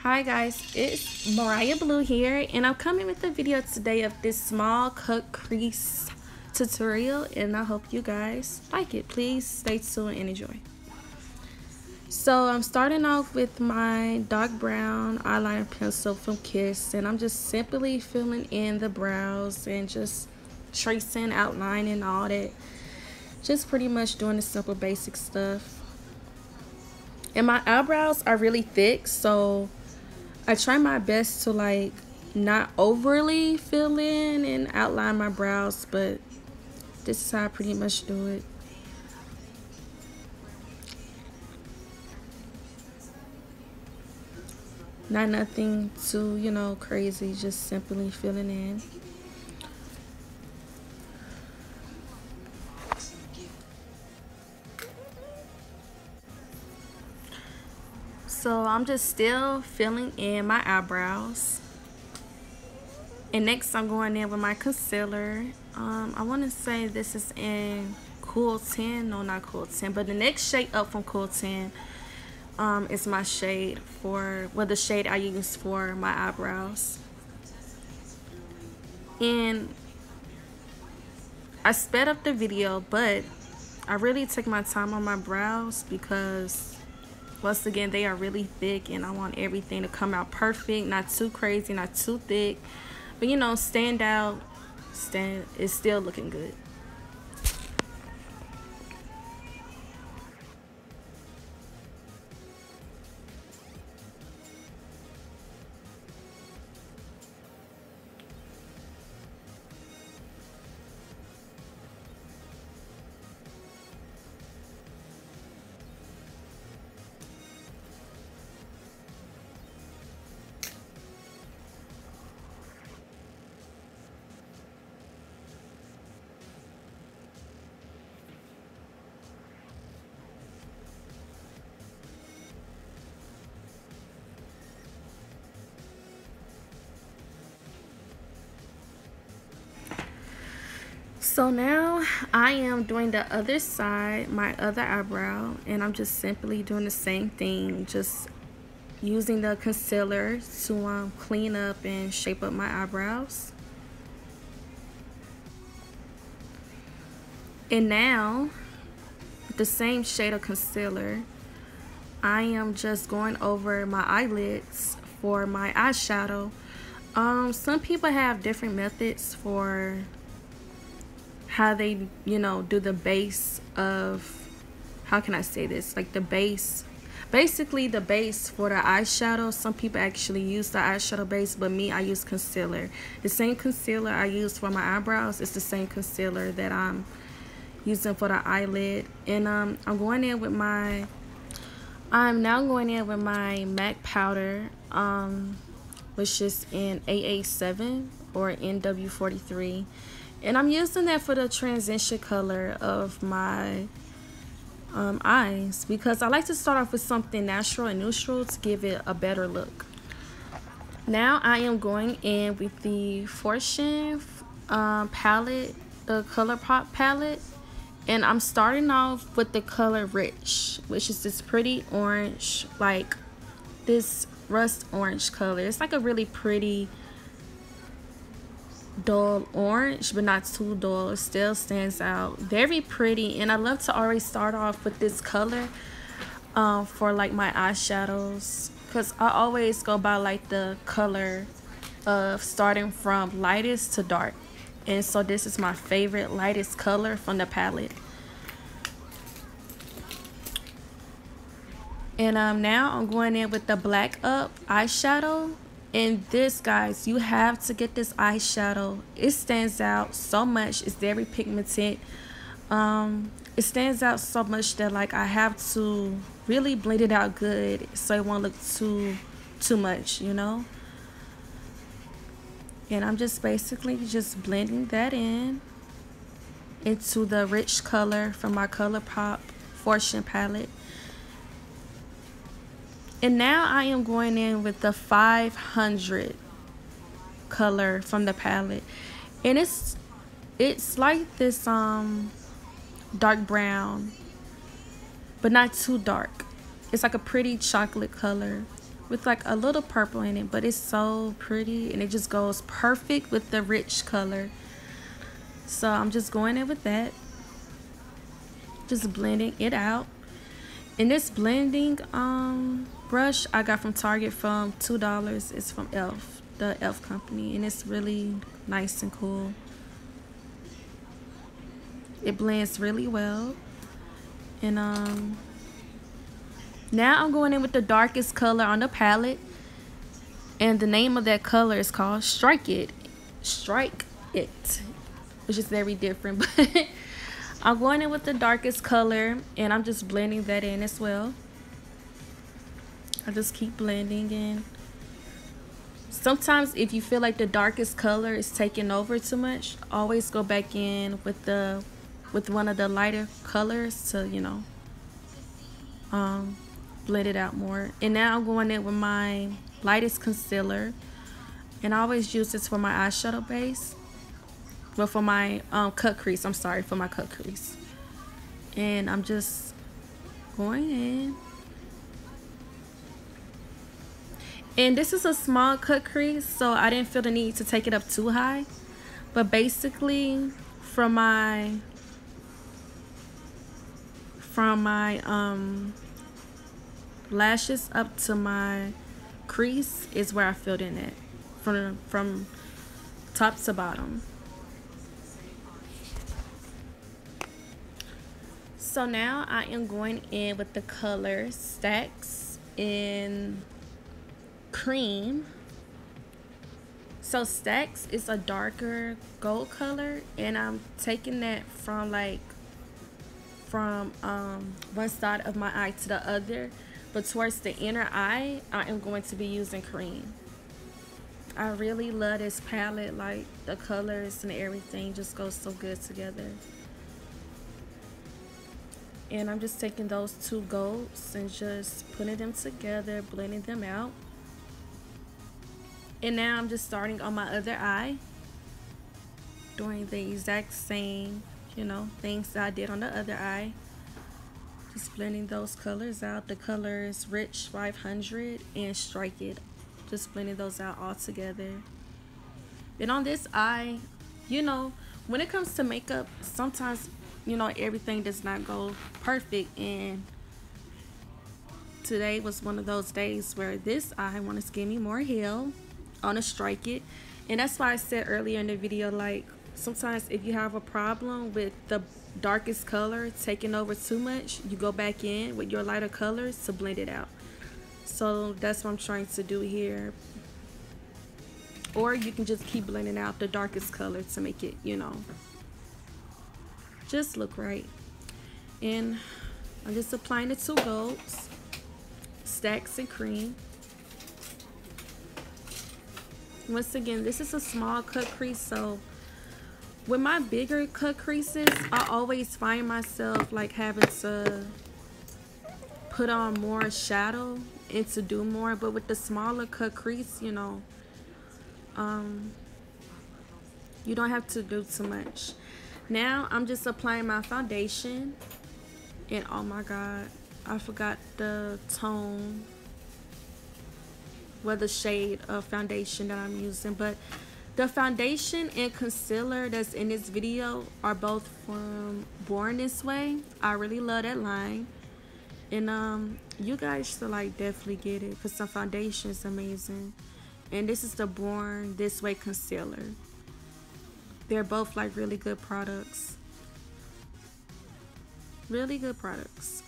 Hi guys, it's Mariah Blue here, and I'm coming with a video today of this small cut crease tutorial, and I hope you guys like it. Please stay tuned and enjoy. So I'm starting off with my dark brown eyeliner pencil from Kiss, and I'm just simply filling in the brows and just tracing, outlining, all that. Just pretty much doing the simple basic stuff. And my eyebrows are really thick, so I try my best to like not overly fill in and outline my brows, but this is how I pretty much do it. Not nothing too, crazy, just simply filling in. So I'm just still filling in my eyebrows. And next I'm going in with my concealer. I want to say this is in Cool 10. No, not Cool 10, but the next shade up from Cool 10 is my shade the shade I use for my eyebrows. And I sped up the video, but I really take my time on my brows because once again, they are really thick and I want everything to come out perfect, not too crazy, not too thick, but stand out. It's still looking good. So now I am doing the other side, my other eyebrow, and I'm just simply doing the same thing, just using the concealer to clean up and shape up my eyebrows. And now, with the same shade of concealer, I am just going over my eyelids for my eyeshadow. Some people have different methods for how they do the base of, how can I say this, like the base, basically the base for the eyeshadow. Some people actually use the eyeshadow base, but me, I use concealer. The same concealer I use for my eyebrows is the same concealer that I'm using for the eyelid. And I'm now going in with my MAC powder, which is in AA7 or NW43. And I'm using that for the transition color of my eyes, because I like to start off with something natural and neutral to give it a better look. Now I am going in with the Fortune palette, the ColourPop palette, and I'm starting off with the color Rich, which is this pretty orange, like this rust orange color. It's like a really pretty dull orange, but not too dull. It still stands out, very pretty. And I love to always start off with this color for like my eyeshadows, because I always go by like the color of starting from lightest to dark, and so this is my favorite lightest color from the palette. And now I'm going in with the Black Up eyeshadow. And this, guys, you have to get this eyeshadow. It stands out so much. It's very pigmented. It stands out so much that like I have to really blend it out good so it won't look too much, And I'm just basically just blending that in into the rich color from my ColourPop Fortune palette. And now I am going in with the 500 color from the palette, and it's like this dark brown, but not too dark. It's like a pretty chocolate color. with like a little purple in it, but it's so pretty and it just goes perfect with the rich color. So I'm just going in with that, just blending it out. And this blending brush I got from Target from $2. It's from Elf, the Elf company, and it's really nice and cool. It blends really well. And now I'm going in with the darkest color on the palette, and the name of that color is called Strike It, which is very different, but I'm going in with the darkest color, and I'm just blending that in as well. I just keep blending in. Sometimes if you feel like the darkest color is taking over too much, always go back in with one of the lighter colors to, you know, blend it out more. And now I'm going in with my lightest concealer, and I always use this for my eyeshadow base. Well, for my cut crease, I'm sorry, for my cut crease. And I'm just going in. And this is a small cut crease, so I didn't feel the need to take it up too high. But basically, from my lashes up to my crease is where I filled in it, from top to bottom. So now I am going in with the color Stacks in Cream. So Stacks is a darker gold color, and I'm taking that from one side of my eye to the other, but towards the inner eye I am going to be using Cream. I really love this palette, like the colors and everything just goes so good together. And I'm just taking those two golds and just putting them together, blending them out. And now I'm just starting on my other eye, doing the exact same, you know, things that I did on the other eye. Just blending those colors out. The color is Rich 500 and Strike It. Just blending those out all together. And on this eye, you know, when it comes to makeup, sometimes, you know, everything does not go perfect, and today was one of those days where this eye wanted to give me more heel on a Strike It. And that's why I said earlier in the video, like, sometimes if you have a problem with the darkest color taking over too much, you go back in with your lighter colors to blend it out. So that's what I'm trying to do here. Or you can just keep blending out the darkest color to make it, you know, just look right. And I'm just applying the two golds, Stacks and Cream. Once again, this is a small cut crease, so with my bigger cut creases, I always find myself like having to put on more shadow and to do more. But with the smaller cut crease, you know, you don't have to do too much. Now I'm just applying my foundation, and oh my god, I forgot the tone, well, the shade of foundation that I'm using. But the foundation and concealer that's in this video are both from Born This Way. I really love that line, and you guys should like definitely get it because the foundation is amazing. And this is the Born This Way concealer. They're both like really good products. Really good products.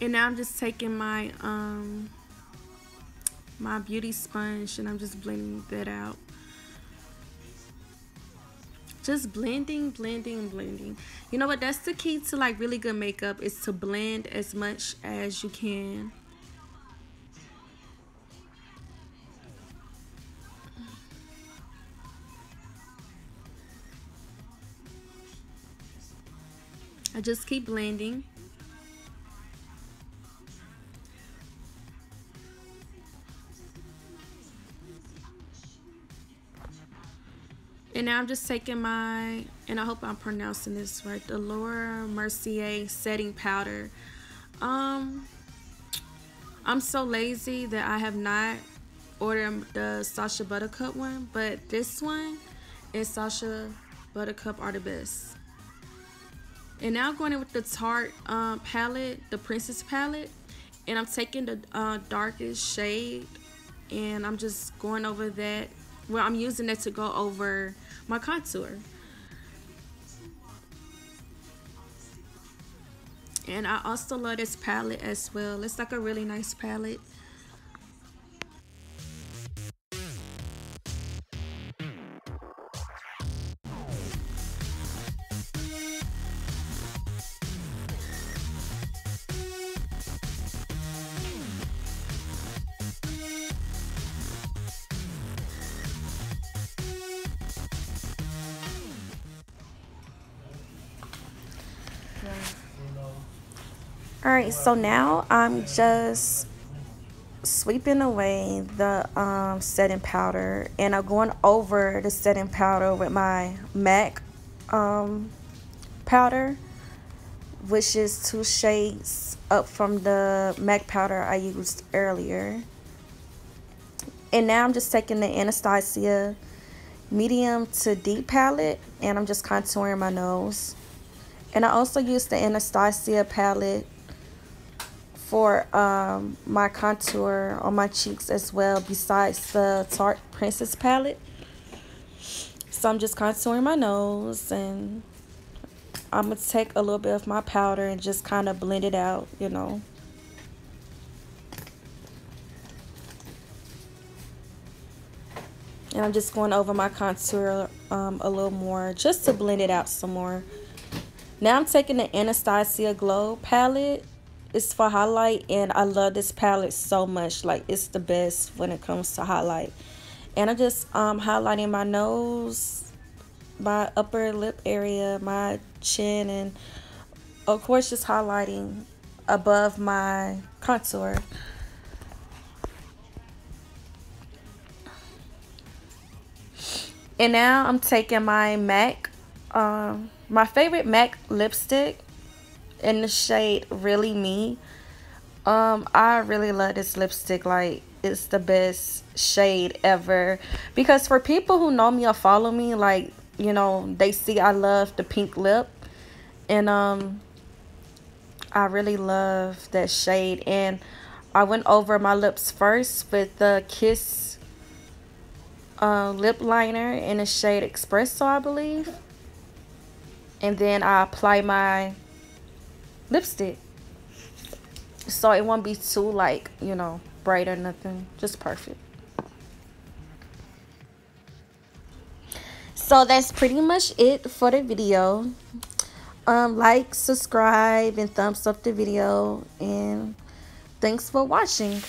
And now I'm just taking my my beauty sponge, and I'm just blending that out. Just blending, blending, blending. You know what? That's the key to like really good makeup, is to blend as much as you can. I just keep blending. And now I'm just taking my, and I hope I'm pronouncing this right, the Laura Mercier setting powder. I'm so lazy that I have not ordered the Sacha Buttercup one, but this one and Sacha Buttercup are the best. And now I'm going in with the Tarte palette, the Princess palette, and I'm taking the darkest shade, and I'm just going over that. Well, I'm using it to go over my contour. And I also love this palette as well. It's like a really nice palette. Alright, so now I'm just sweeping away the setting powder, and I'm going over the setting powder with my MAC powder, which is 2 shades up from the MAC powder I used earlier. And now I'm just taking the Anastasia medium to deep palette, and I'm just contouring my nose. And I also use the Anastasia palette for my contour on my cheeks as well, besides the Tarte Princess palette. So I'm just contouring my nose, and I'm gonna take a little bit of my powder and just kind of blend it out, you know. And I'm just going over my contour a little more, just to blend it out some more. Now I'm taking the Anastasia Glow palette. It's for highlight, and I love this palette so much. Like, it's the best when it comes to highlight. And I'm just highlighting my nose, my upper lip area, my chin, and of course just highlighting above my contour. And now I'm taking my MAC, my favorite MAC lipstick in the shade Really Me. I really love this lipstick. Like, it's the best shade ever, because for people who know me or follow me, like, you know, they see I love the pink lip, and I really love that shade. And I went over my lips first with the Kiss lip liner in the shade Espresso, I believe, and then I apply my lipstick, so it won't be too, like, you know, bright or nothing, just perfect. So that's pretty much it for the video. Like, subscribe, and thumbs up the video, and thanks for watching.